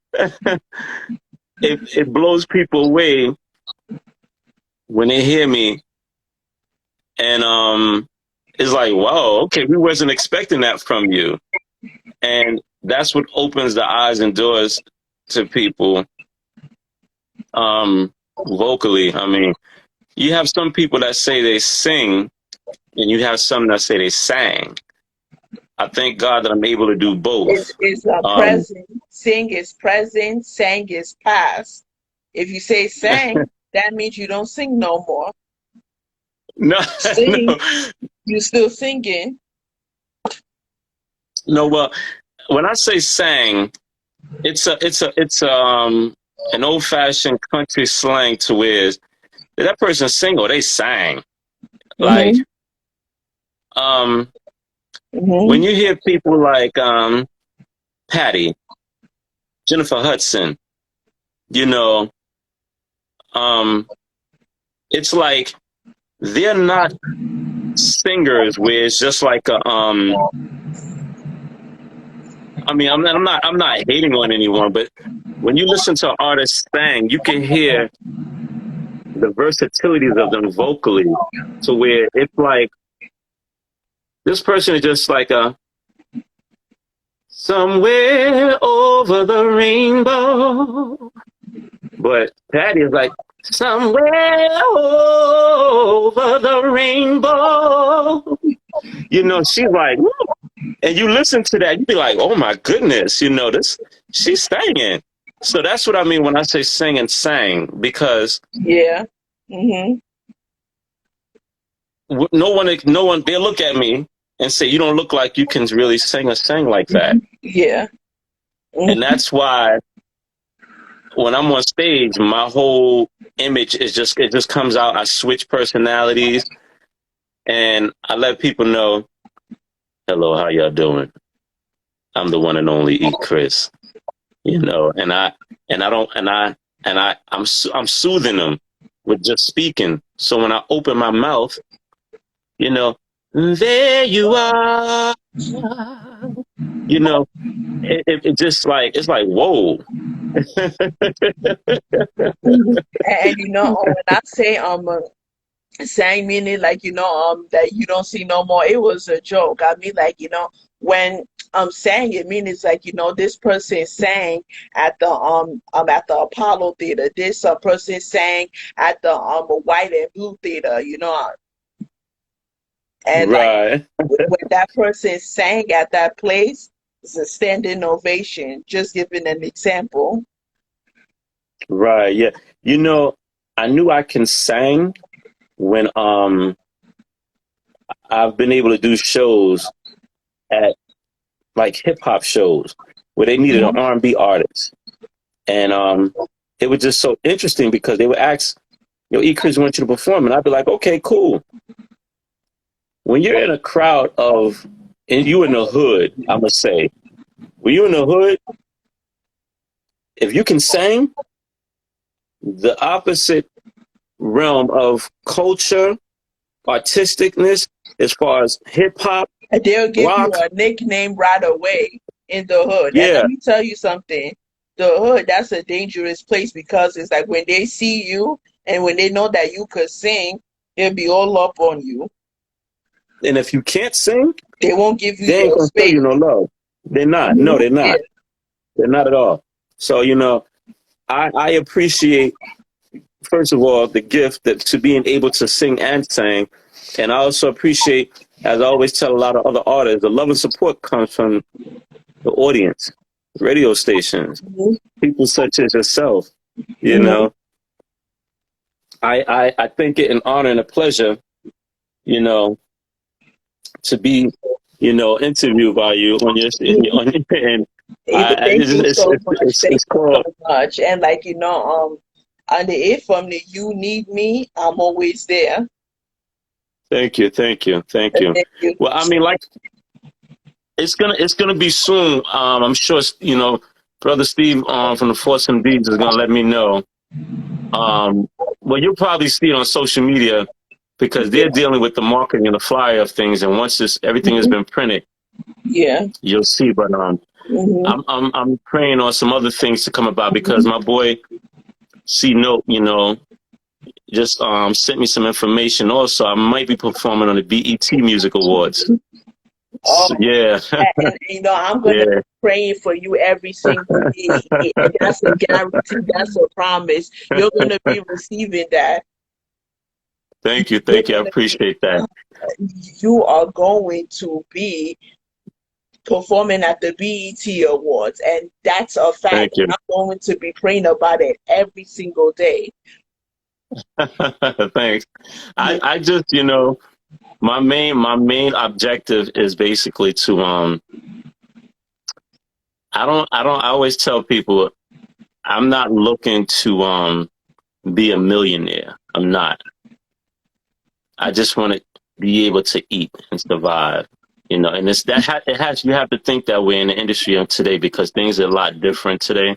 S2: it blows people away when they hear me, and it's like, wow, okay, we wasn't expecting that from you. And that's what opens the eyes and doors to people vocally. I mean, you have some people that say they sing, and you have some that say they sang. I thank God that I'm able to do both.
S1: It's a present. Sing is present. Sang is past. If you say sang, that means you don't sing no more.
S2: No,
S1: Sing,
S2: no,
S1: you still singing.
S2: no. Well, when I say sang, it's an old fashioned country slang to where did that person sing or they sang? Like,
S1: Mm-hmm.
S2: when
S1: Mm-hmm.
S2: you hear people like Patty, Jennifer Hudson, you know, um, it's like they're not singers where it's just like a I mean, I'm not hating on anyone, but when you listen to artists sing, you can hear the versatilities of them vocally to where it's like this person is just like a somewhere over the rainbow. But Patty is like somewhere over the rainbow. You know, she's like, woo. And you listen to that, you be like, oh my goodness, you know, this she's singing. So that's what I mean when I say sing and sang, because
S1: Yeah. Mm-hmm.
S2: no one, they look at me and say, you don't look like you can really sing or sing like that.
S1: Yeah.
S2: And
S1: Mm-hmm.
S2: that's why when I'm on stage, my whole image is it just comes out. I switch personalities and I let people know, hello, how y'all doing? I'm the one and only E. Chris, you know, I'm soothing them with just speaking. So when I open my mouth, you know, there you are, you know, it just like, it's like, whoa.
S1: And you know, when I say sang meaning like that you don't see no more, it was a joke. I mean, like, when sang, it means it's like, this person sang at the Apollo Theater, this person sang at the White and Blue Theater, and like
S2: Right.
S1: when that person sang at that place, it's a standing ovation. Just giving an example.
S2: Right. Yeah. You know, I knew I can sing when I've been able to do shows at like hip hop shows where they needed an
S1: Mhm.
S2: R&B artist. And it was just so interesting because they would ask, E. Chris want you to perform, and I'd be like, okay, cool. When you're in a crowd and you in the hood, I'm gonna say, when you're in the hood, if you can sing, the opposite realm of culture, artisticness, as far as hip hop,
S1: And they'll give you
S2: rock,
S1: a nickname right away in the hood. And let
S2: yeah.
S1: me tell you something. The hood, that's a dangerous place because it's like when they see you and when they know that you could sing, they'll be all up on you.
S2: And if you can't sing,
S1: They won't give you
S2: they ain't
S1: your
S2: gonna show
S1: space.
S2: you no love. They're not. No,
S1: Mhm.
S2: they're
S1: Yeah.
S2: not. They're not at all. So, I appreciate, first of all, the gift that to being able to sing and sing. And I also appreciate, as I always tell a lot of other artists, the love and support comes from the audience, radio stations,
S1: Mhm.
S2: people such as yourself. You
S1: Mhm.
S2: know, I think it an honor and a pleasure, you know, to be, interviewed by you on and
S1: Even thank you so much. Thank
S2: it's
S1: you so
S2: called.
S1: much. And like, and if from the you need me, I'm always there.
S2: Thank you, thank you, thank you.
S1: Thank you.
S2: Well, I mean, like it's gonna be soon. I'm sure Brother Steve from the Force and Deeds is gonna let me know. Well, you'll probably see it on social media because
S1: Yeah.
S2: they're dealing with the marketing and the flyer of things. And once everything has
S1: Mhm.
S2: been printed,
S1: Yeah.
S2: you'll see. But
S1: Mhm.
S2: I'm praying on some other things to come about because my boy C Note, just sent me some information. Also, I might be performing on the BET Music Awards.
S1: Oh,
S2: So, yeah,
S1: and I'm gonna
S2: yeah.
S1: be praying for you every single day. And that's a guarantee. That's a promise. You're gonna be receiving that.
S2: Thank you,
S1: You're
S2: thank you. I
S1: gonna be.
S2: appreciate that.
S1: You are going to be performing at the BET Awards, and that's a
S2: Thank
S1: fact.
S2: you.
S1: I'm going to be praying about it every single day.
S2: Thanks.
S1: Mhm.
S2: I just, my main objective is basically to I always tell people I'm not looking to be a millionaire. I'm not. I just want to be able to eat and survive. And it has you have to think that way in the industry of today because things are a lot different today.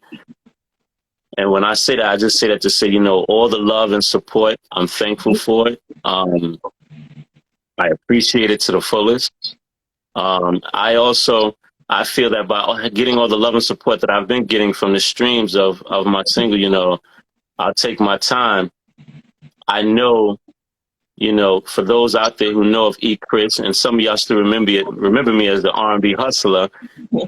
S2: And when I say that, I just say that to say, all the love and support, I'm thankful for it. I appreciate it to the fullest. I feel that by getting all the love and support that I've been getting from the streams of my single, I'll take my time. I know, for those out there who know of E. Chris, and some of y'all still remember me as the R&B hustler.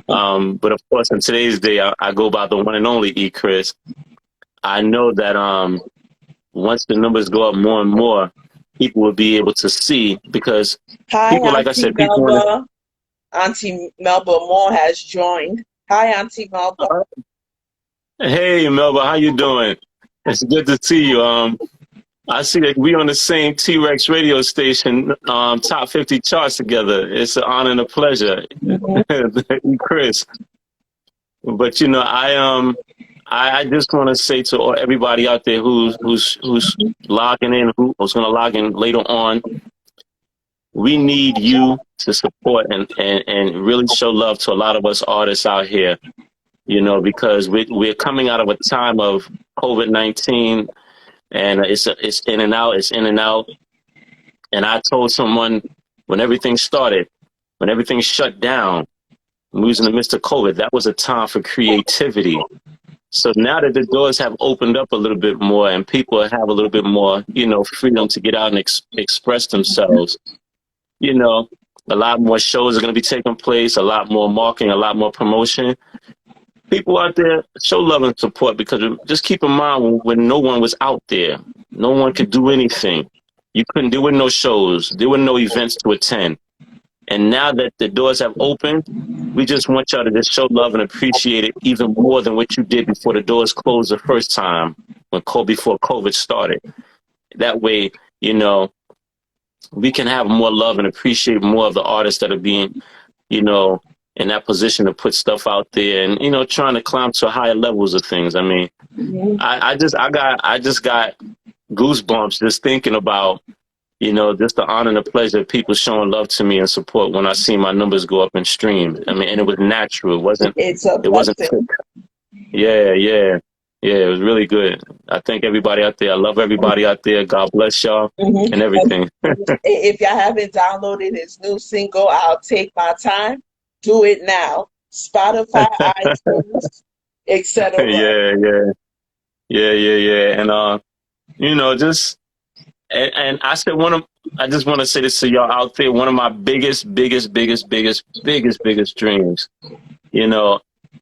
S2: But of course, in today's day, I go by the one and only E. Chris. I know that once the numbers go up more and more, people will be able to see because
S1: Hi,
S2: people, like I
S1: Auntie
S2: said, people want
S1: Melba. Auntie Melba Moore has joined. Hi, Auntie Melba.
S2: to. Hey, Melba, how you doing? It's good to see you. I see that we on the same T-Rex radio station, top 50 charts together. It's an honor and a pleasure, Chris. But I just want to say to everybody out there who's logging in, who's going to log in later on, we need you to support and really show love to a lot of us artists out here. Because we're coming out of a time of COVID-19. And it's in and out, it's in and out. And I told someone when everything started, when everything shut down, we was in the midst of COVID, that was a time for creativity. So now that the doors have opened up a little bit more and people have a little bit more, freedom to get out and express themselves, a lot more shows are going to be taking place, a lot more marketing, a lot more promotion. People out there, show love and support because just keep in mind when no one was out there, no one could do anything. There were no shows, there were no events to attend. And now that the doors have opened, we just want y'all to just show love and appreciate it even more than what you did before the doors closed the first time before COVID started. That way, we can have more love and appreciate more of the artists that are being, in that position to put stuff out there and, trying to climb to higher levels of things. I mean, I just got goosebumps just thinking about, just the honor and the pleasure of people showing love to me and support when I see my numbers go up in streams. I mean, and it was natural.
S1: It's a
S2: It wasn't.
S1: blessing.
S2: Yeah. It was really good. I thank everybody out there. I love everybody out there. God bless y'all and everything.
S1: If y'all haven't downloaded his new single, I'll Take My Time, do it now. Spotify, iTunes, etc.
S2: Yeah. And and I said I just want to say this to y'all out there. One of my biggest dreams.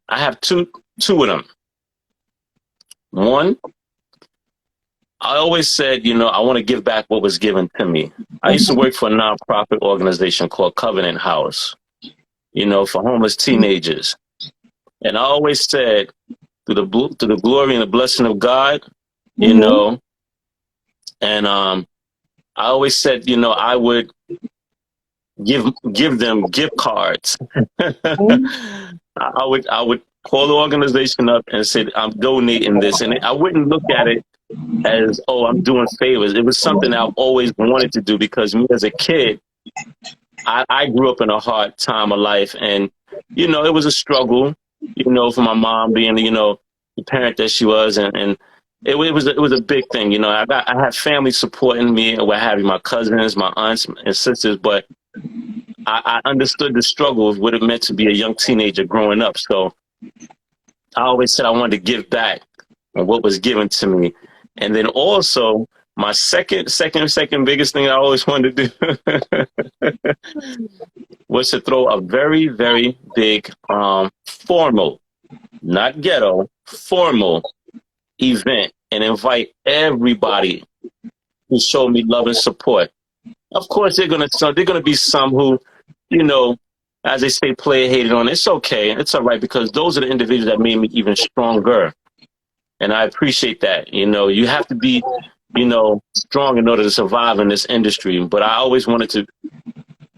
S2: I have two of them. One, I always said, I want to give back what was given to me. I used to work for a nonprofit organization called Covenant House, for homeless teenagers. And I always said, through the glory and the blessing of God, and I always said, I would give them gift cards. I would call the organization up and say, I'm donating this. And I wouldn't look at it as, oh, I'm doing favors. It was something I've always wanted to do because me as a kid, I grew up in a hard time of life. And, it was a struggle, for my mom being, the parent that she was. And it was a big thing. I had family supporting me and what have you, my cousins, my aunts and sisters, but I understood the struggle of what it meant to be a young teenager growing up. So I always said I wanted to give back on what was given to me. And then also my second biggest thing I always wanted to do was to throw a very, very big, formal, not ghetto, formal event and invite everybody who showed me love and support. Of course, they're gonna be some who, as they say, player hated on. It's okay. It's all right, because those are the individuals that made me even stronger. And I appreciate that. You know, you have to be, you know, strong in order to survive in this industry. But I always wanted to,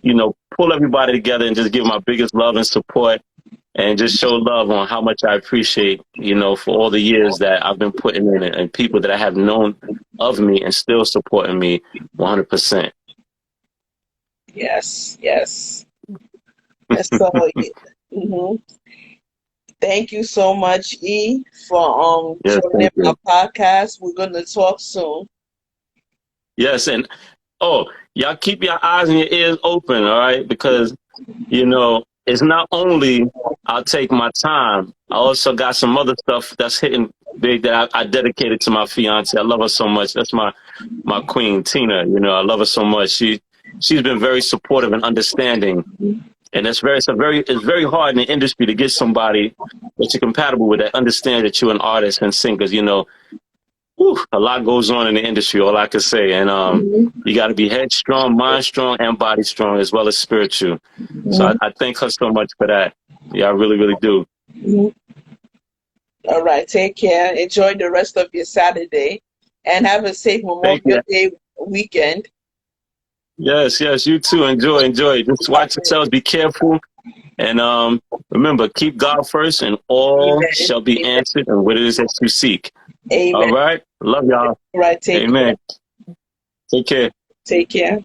S2: you know, pull everybody together and just give my biggest love and support, and just show love on how much I appreciate, you know, for all the years that I've been putting in, and people that I have known of me and still supporting me 100%.
S1: Yes, yes. So, mhm. Thank you so much, E, for
S2: Yes,
S1: joining
S2: thank
S1: my
S2: you.
S1: podcast. We're gonna talk soon.
S2: Yes, and oh, y'all keep your eyes and your ears open, all right? Because, you know, it's not only I'll take my time, I also got some other stuff that's hitting big that I dedicated to my fiance. I love her so much. That's my queen, Tina. You know, I love her so much. She's been very supportive and understanding. And it's very hard in the industry to get somebody that you're compatible with, that understands that you're an artist and singer. You know, whew, a lot goes on in the industry, all I can say. And you got to be headstrong, mind strong, and body strong, as well as spiritual. So I thank her so much for that. Yeah, I really, really do.
S1: All right, take care. Enjoy the rest of your Saturday, and have a safe
S2: Thank you.
S1: Memorial Day weekend.
S2: Yes, yes, you too. Enjoy. Just watch yourselves. Be careful. And remember, keep God first, and all
S1: Amen.
S2: shall be
S1: Amen.
S2: answered, and what it is that you seek.
S1: Amen.
S2: All right? Love y'all.
S1: All right, take care.
S2: Amen. Take care.
S1: Take care.